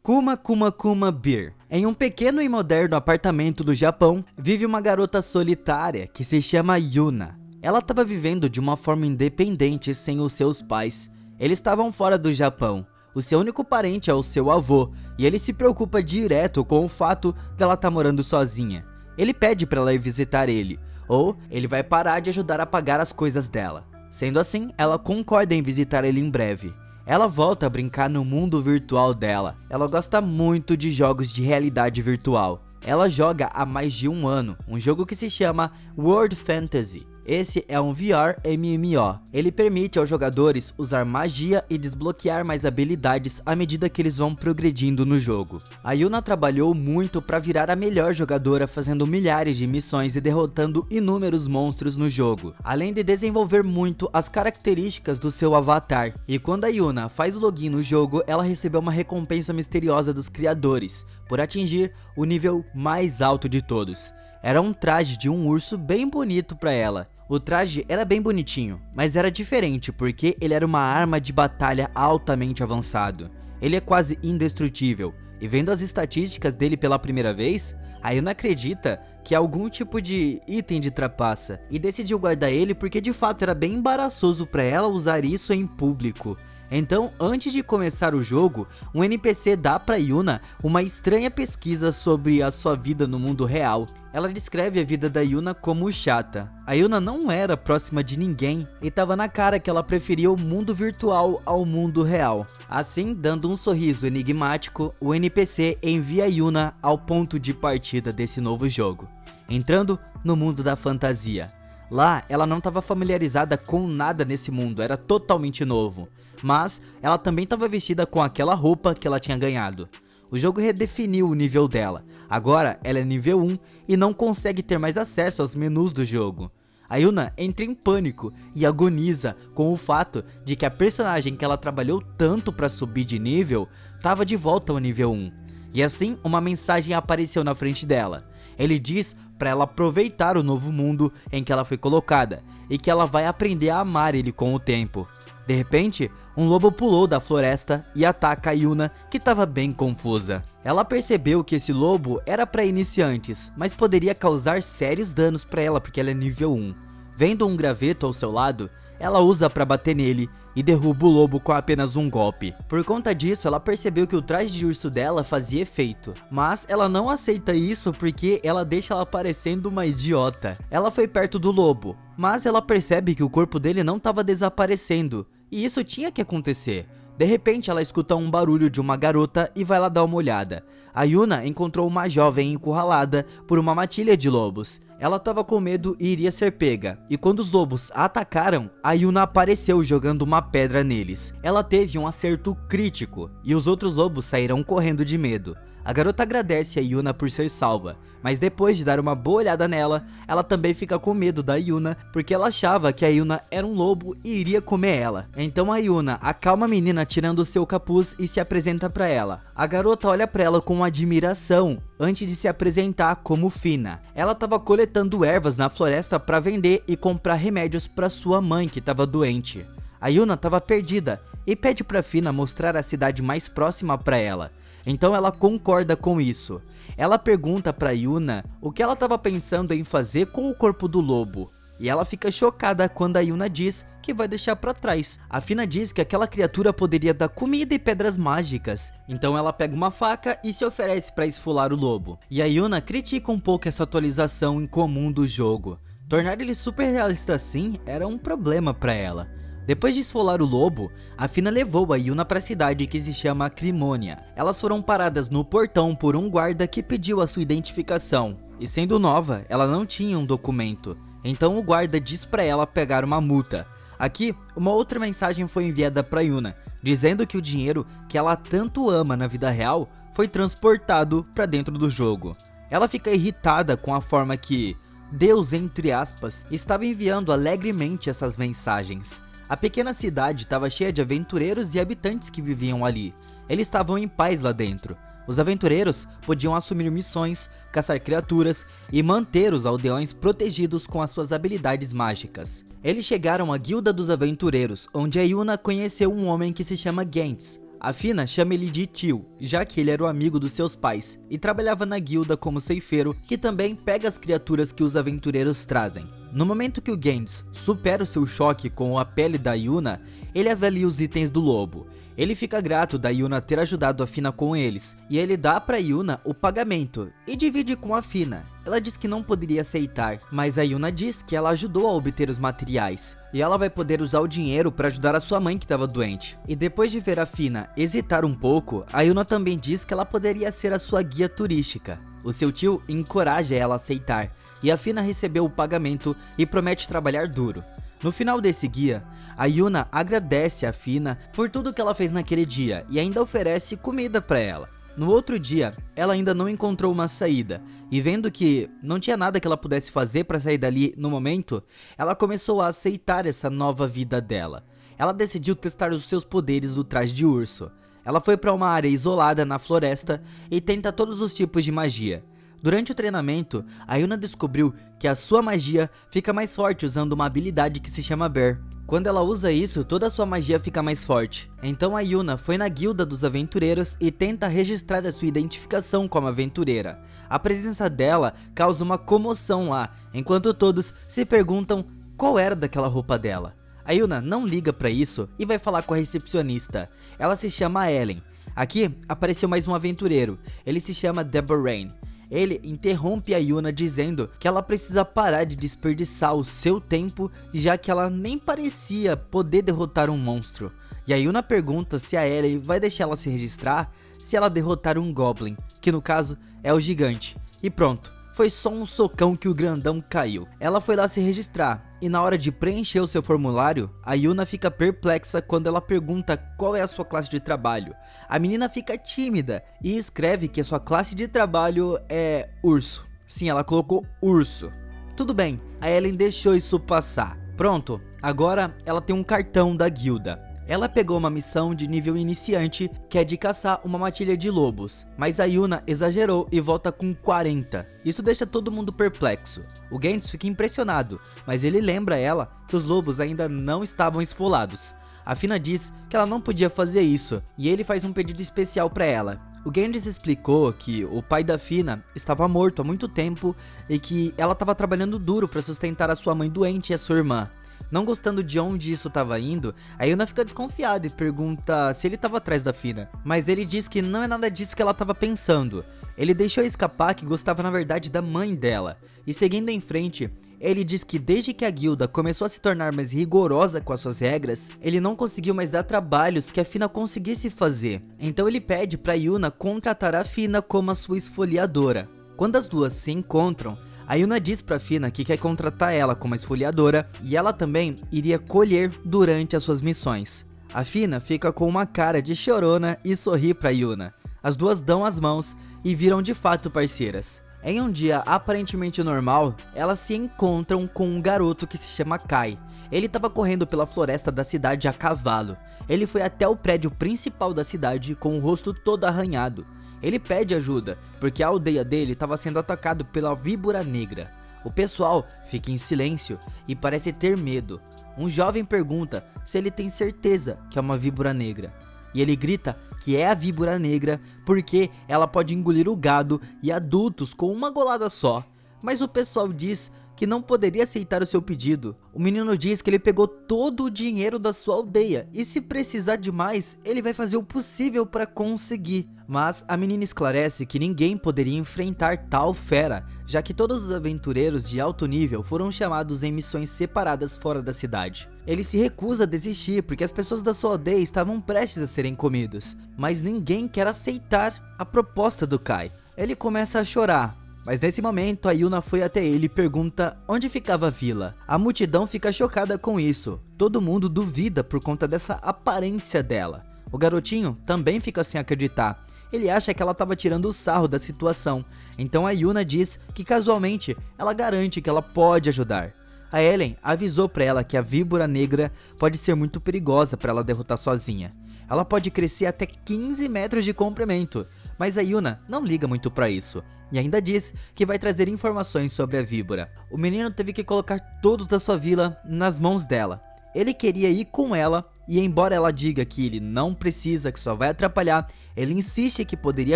Kuma Kuma Kuma Beer. Em um pequeno e moderno apartamento do Japão, vive uma garota solitária que se chama Yuna. Ela estava vivendo de uma forma independente sem os seus pais. Eles estavam fora do Japão. O seu único parente é o seu avô, e ele se preocupa direto com o fato dela estar morando sozinha. Ele pede para ela ir visitar ele, ou ele vai parar de ajudar a pagar as coisas dela. Sendo assim, ela concorda em visitar ele em breve. Ela volta a brincar no mundo virtual dela. Ela gosta muito de jogos de realidade virtual. Ela joga há mais de um ano, um jogo que se chama World Fantasy. Esse é um VR MMO. Ele permite aos jogadores usar magia e desbloquear mais habilidades à medida que eles vão progredindo no jogo. A Yuna trabalhou muito para virar a melhor jogadora, fazendo milhares de missões e derrotando inúmeros monstros no jogo, além de desenvolver muito as características do seu avatar. E quando a Yuna faz o login no jogo, ela recebeu uma recompensa misteriosa dos criadores, por atingir o nível mais alto de todos. Era um traje de um urso bem bonito para ela. O traje era bem bonitinho, mas era diferente porque ele era uma arma de batalha altamente avançado. Ele é quase indestrutível, e vendo as estatísticas dele pela primeira vez, a Yuna acredita que é algum tipo de item de trapaça, e decidiu guardar ele porque de fato era bem embaraçoso para ela usar isso em público. Então, antes de começar o jogo, um NPC dá pra Yuna uma estranha pesquisa sobre a sua vida no mundo real. Ela descreve a vida da Yuna como chata. A Yuna não era próxima de ninguém e tava na cara que ela preferia o mundo virtual ao mundo real. Assim, dando um sorriso enigmático, o NPC envia a Yuna ao ponto de partida desse novo jogo, entrando no mundo da fantasia. Lá, ela não estava familiarizada com nada nesse mundo, era totalmente novo. Mas ela também estava vestida com aquela roupa que ela tinha ganhado. O jogo redefiniu o nível dela. Agora ela é nível 1 e não consegue ter mais acesso aos menus do jogo. A Yuna entra em pânico e agoniza com o fato de que a personagem que ela trabalhou tanto para subir de nível estava de volta ao nível 1. E assim uma mensagem apareceu na frente dela. Ele diz para ela aproveitar o novo mundo em que ela foi colocada e que ela vai aprender a amar ele com o tempo. De repente, um lobo pulou da floresta e ataca a Yuna, que estava bem confusa. Ela percebeu que esse lobo era para iniciantes, mas poderia causar sérios danos para ela porque ela é nível 1. Vendo um graveto ao seu lado, ela usa para bater nele e derruba o lobo com apenas um golpe. Por conta disso, ela percebeu que o traje de urso dela fazia efeito, mas ela não aceita isso porque ela deixa ela parecendo uma idiota. Ela foi perto do lobo, mas ela percebe que o corpo dele não estava desaparecendo, e isso tinha que acontecer. De repente ela escuta um barulho de uma garota e vai lá dar uma olhada. A Yuna encontrou uma jovem encurralada por uma matilha de lobos. Ela estava com medo e iria ser pega, e quando os lobos a atacaram, a Yuna apareceu jogando uma pedra neles. Ela teve um acerto crítico, e os outros lobos saíram correndo de medo. A garota agradece a Yuna por ser salva, mas depois de dar uma boa olhada nela, ela também fica com medo da Yuna, porque ela achava que a Yuna era um lobo e iria comer ela. Então a Yuna acalma a menina tirando o seu capuz e se apresenta para ela. A garota olha para ela com admiração, antes de se apresentar como Fina. Ela estava coletando ervas na floresta para vender e comprar remédios para sua mãe que estava doente. A Yuna estava perdida e pede para Fina mostrar a cidade mais próxima para ela. Então ela concorda com isso. Ela pergunta para Yuna o que ela estava pensando em fazer com o corpo do lobo. E ela fica chocada quando a Yuna diz que vai deixar para trás. A Fina diz que aquela criatura poderia dar comida e pedras mágicas. Então ela pega uma faca e se oferece para esfolar o lobo. E a Yuna critica um pouco essa atualização incomum do jogo. Tornar ele super realista assim era um problema para ela. Depois de esfolar o lobo, a Fina levou a Yuna para a cidade que se chama Crimônia. Elas foram paradas no portão por um guarda que pediu a sua identificação. E sendo nova, ela não tinha um documento. Então o guarda diz para ela pegar uma multa. Aqui, uma outra mensagem foi enviada para Yuna, dizendo que o dinheiro que ela tanto ama na vida real foi transportado para dentro do jogo. Ela fica irritada com a forma que Deus, entre aspas, estava enviando alegremente essas mensagens. A pequena cidade estava cheia de aventureiros e habitantes que viviam ali. Eles estavam em paz lá dentro. Os aventureiros podiam assumir missões, caçar criaturas e manter os aldeões protegidos com as suas habilidades mágicas. Eles chegaram à Guilda dos Aventureiros, onde a Yuna conheceu um homem que se chama Gantz. A Fina chama ele de tio, já que ele era o amigo dos seus pais e trabalhava na guilda como ceifeiro, que também pega as criaturas que os aventureiros trazem. No momento que o Gendes supera o seu choque com a pele da Yuna, ele avalia os itens do lobo. Ele fica grato da Yuna ter ajudado a Fina com eles, e ele dá pra Yuna o pagamento e divide com a Fina. Ela diz que não poderia aceitar, mas a Yuna diz que ela ajudou a obter os materiais, e ela vai poder usar o dinheiro para ajudar a sua mãe que estava doente. E depois de ver a Fina hesitar um pouco, a Yuna também diz que ela poderia ser a sua guia turística. O seu tio encoraja ela a aceitar, e a Fina recebeu o pagamento e promete trabalhar duro. No final desse guia, a Yuna agradece a Fina por tudo que ela fez naquele dia e ainda oferece comida para ela. No outro dia, ela ainda não encontrou uma saída, e vendo que não tinha nada que ela pudesse fazer para sair dali no momento, ela começou a aceitar essa nova vida dela. Ela decidiu testar os seus poderes do traje de urso. Ela foi para uma área isolada na floresta e tenta todos os tipos de magia. Durante o treinamento, a Yuna descobriu que a sua magia fica mais forte usando uma habilidade que se chama Bear. Quando ela usa isso, toda a sua magia fica mais forte. Então a Yuna foi na guilda dos aventureiros e tenta registrar a sua identificação como aventureira. A presença dela causa uma comoção lá, enquanto todos se perguntam qual era daquela roupa dela. A Yuna não liga pra isso e vai falar com a recepcionista. Ela se chama Ellen. Aqui apareceu mais um aventureiro, ele se chama Deborah. Ele interrompe a Yuna dizendo que ela precisa parar de desperdiçar o seu tempo, já que ela nem parecia poder derrotar um monstro. E a Yuna pergunta se a Ellie vai deixar ela se registrar se ela derrotar um Goblin, que no caso é o gigante. E pronto, foi só um socão que o grandão caiu. Ela foi lá se registrar, e na hora de preencher o seu formulário, a Yuna fica perplexa quando ela pergunta qual é a sua classe de trabalho. A menina fica tímida e escreve que a sua classe de trabalho é urso. Sim, ela colocou urso. Tudo bem, a Ellen deixou isso passar. Pronto, agora ela tem um cartão da guilda. Ela pegou uma missão de nível iniciante, que é de caçar uma matilha de lobos, mas a Yuna exagerou e volta com 40. Isso deixa todo mundo perplexo. O Gendes fica impressionado, mas ele lembra ela que os lobos ainda não estavam esfolados. A Fina diz que ela não podia fazer isso, e ele faz um pedido especial para ela. O Gendes explicou que o pai da Fina estava morto há muito tempo e que ela estava trabalhando duro para sustentar a sua mãe doente e a sua irmã. Não gostando de onde isso estava indo, a Yuna fica desconfiada e pergunta se ele estava atrás da Fina. Mas ele diz que não é nada disso que ela estava pensando. Ele deixou escapar que gostava na verdade da mãe dela. E seguindo em frente, ele diz que desde que a guilda começou a se tornar mais rigorosa com as suas regras, ele não conseguiu mais dar trabalhos que a Fina conseguisse fazer. Então ele pede para Yuna contratar a Fina como a sua esfoliadora. Quando as duas se encontram, a Yuna diz pra Fina que quer contratar ela como esfoliadora e ela também iria colher durante as suas missões. A Fina fica com uma cara de chorona e sorri pra Yuna. As duas dão as mãos e viram de fato parceiras. Em um dia aparentemente normal, elas se encontram com um garoto que se chama Kai. Ele estava correndo pela floresta da cidade a cavalo. Ele foi até o prédio principal da cidade com o rosto todo arranhado. Ele pede ajuda, porque a aldeia dele estava sendo atacado pela víbora negra. O pessoal fica em silêncio e parece ter medo. Um jovem pergunta se ele tem certeza que é uma víbora negra. E ele grita que é a víbora negra porque ela pode engolir o gado e adultos com uma golada só. Mas o pessoal diz que não poderia aceitar o seu pedido. O menino diz que ele pegou todo o dinheiro da sua aldeia e se precisar de mais, ele vai fazer o possível para conseguir. Mas a menina esclarece que ninguém poderia enfrentar tal fera, já que todos os aventureiros de alto nível foram chamados em missões separadas fora da cidade. Ele se recusa a desistir porque as pessoas da sua aldeia estavam prestes a serem comidos, mas ninguém quer aceitar a proposta do Kai. Ele começa a chorar. Mas nesse momento a Yuna foi até ele e pergunta onde ficava a vila. A multidão fica chocada com isso. Todo mundo duvida por conta dessa aparência dela. O garotinho também fica sem acreditar. Ele acha que ela estava tirando o sarro da situação. Então a Yuna diz que casualmente ela garante que ela pode ajudar. A Ellen avisou para ela que a víbora negra pode ser muito perigosa para ela derrotar sozinha. Ela pode crescer até 15 metros de comprimento, mas a Yuna não liga muito para isso. E ainda diz que vai trazer informações sobre a víbora. O menino teve que colocar todos da sua vila nas mãos dela. Ele queria ir com ela e embora ela diga que ele não precisa, que só vai atrapalhar, ele insiste que poderia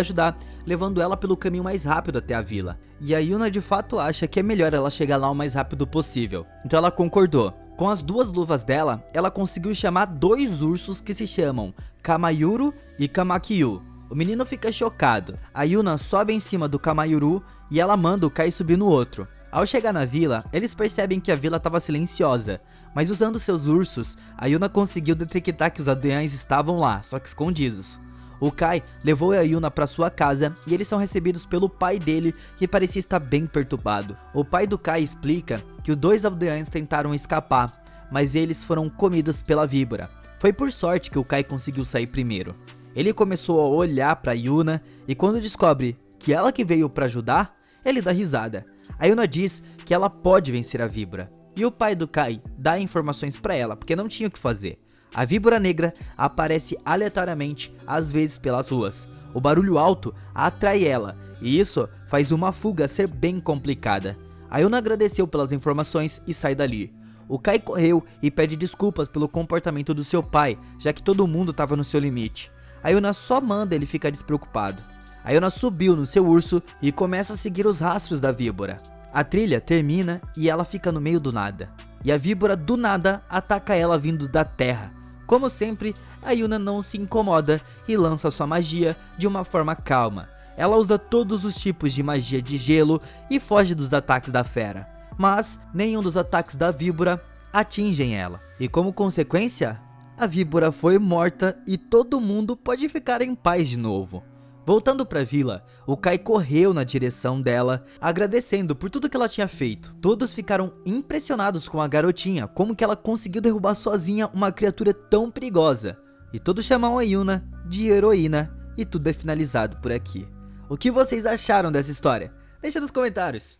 ajudar, levando ela pelo caminho mais rápido até a vila. E a Yuna de fato acha que é melhor ela chegar lá o mais rápido possível, então ela concordou. Com as duas luvas dela, ela conseguiu chamar 2 ursos que se chamam Kamayuru e Kamakyu. O menino fica chocado. A Yuna sobe em cima do Kamayuru e ela manda o Kai subir no outro. Ao chegar na vila, eles percebem que a vila estava silenciosa, mas usando seus ursos, a Yuna conseguiu detectar que os aldeões estavam lá, só que escondidos. O Kai levou a Yuna para sua casa e eles são recebidos pelo pai dele, que parecia estar bem perturbado. O pai do Kai explica que os 2 aldeões tentaram escapar, mas eles foram comidos pela víbora. Foi por sorte que o Kai conseguiu sair primeiro. Ele começou a olhar para Yuna e quando descobre que ela que veio para ajudar, ele dá risada. A Yuna diz que ela pode vencer a víbora. E o pai do Kai dá informações para ela, porque não tinha o que fazer. A víbora negra aparece aleatoriamente, às vezes pelas ruas. O barulho alto atrai ela, e isso faz uma fuga ser bem complicada. A Yuna agradeceu pelas informações e sai dali. O Kai correu e pede desculpas pelo comportamento do seu pai, já que todo mundo estava no seu limite. A Yuna só manda ele ficar despreocupado. A Yuna subiu no seu urso e começa a seguir os rastros da víbora. A trilha termina e ela fica no meio do nada. E a víbora do nada ataca ela vindo da terra. Como sempre, a Yuna não se incomoda e lança sua magia de uma forma calma. Ela usa todos os tipos de magia de gelo e foge dos ataques da fera. Mas nenhum dos ataques da víbora atingem ela. E como consequência, a víbora foi morta e todo mundo pode ficar em paz de novo. Voltando para a vila, o Kai correu na direção dela, agradecendo por tudo que ela tinha feito. Todos ficaram impressionados com a garotinha, como que ela conseguiu derrubar sozinha uma criatura tão perigosa. E todos chamam a Yuna de heroína e tudo é finalizado por aqui. O que vocês acharam dessa história? Deixa nos comentários.